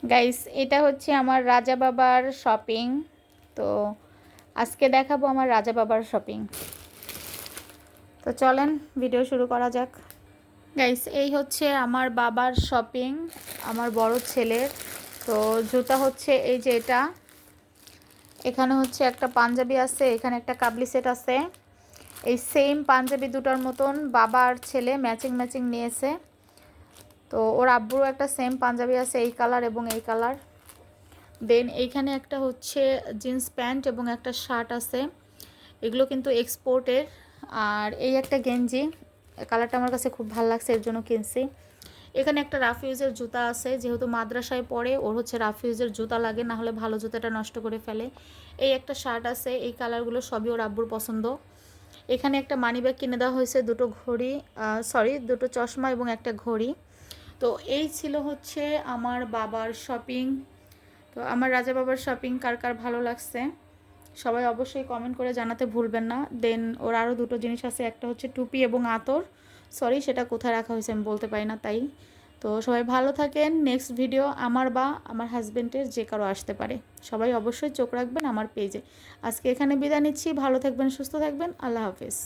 Guys, এটা হচ্ছে আমার রাজা বাবার শপিং। তো আজকে দেখাবো আমার রাজা বাবার শপিং। তো চলেন ভিডিও শুরু করা যাক। গাইস, এই হচ্ছে আমার বাবার শপিং, আমার বড় ছেলের। তো জুতা হচ্ছে এই যে এটা, এখানে হচ্ছে একটা পাঞ্জাবি আছে, এখানে একটা কাবলি সেট আছে। এই সেম পাঞ্জাবি দুটার মতন বাবা আর ছেলে ম্যাচিং ম্যাচিং নিয়েছে। তো ওর আব্বুরও একটা সেম পাঞ্জাবি আছে, এই কালার এবং এই কালার। দেন এইখানে একটা হচ্ছে জিন্স প্যান্ট এবং একটা শার্ট আছে, এগুলো কিন্তু এক্সপোর্টের। আর এই একটা গেঞ্জি, কালারটা আমার কাছে খুব ভালো লাগছে, এর জন্য কিনছি। এখানে একটা রাফ ইউজের জুতা আছে, যেহেতু মাদ্রাসায় পড়ে ওর হচ্ছে রাফ ইউজের জুতা লাগে, না হলে ভালো জুতাটা নষ্ট করে ফেলে। এই একটা শার্ট আছে, এই কালারগুলো সবই ওর আব্বুর পছন্দ। এখানে একটা মানি ব্যাগ কিনে দেওয়া হয়েছে, দুটো ঘড়ি, দুটো চশমা এবং একটা ঘড়ি। তো এই ছিল হচ্ছে আমার বাবার শপিং। তো আমার রাজা বাবার শপিং কার কার ভালো লাগছে সবাই অবশ্যই কমেন্ট করে জানাতে ভুলবেন না। দেন ওর আরও দুটো জিনিস আছে, একটা হচ্ছে টুপি এবং আতর। সেটা কোথায় রাখা হয়েছে আমি বলতে পারি না তাই। তো সবাই ভালো থাকেন। নেক্সট ভিডিও আমার বা আমার হাজব্যান্ডের যে কারো আসতে পারে, সবাই অবশ্যই চোখ রাখবেন আমার পেজে। আজকে এখানে বিদায় নিচ্ছি, ভালো থাকবেন, সুস্থ থাকবেন, আল্লাহ হাফেজ।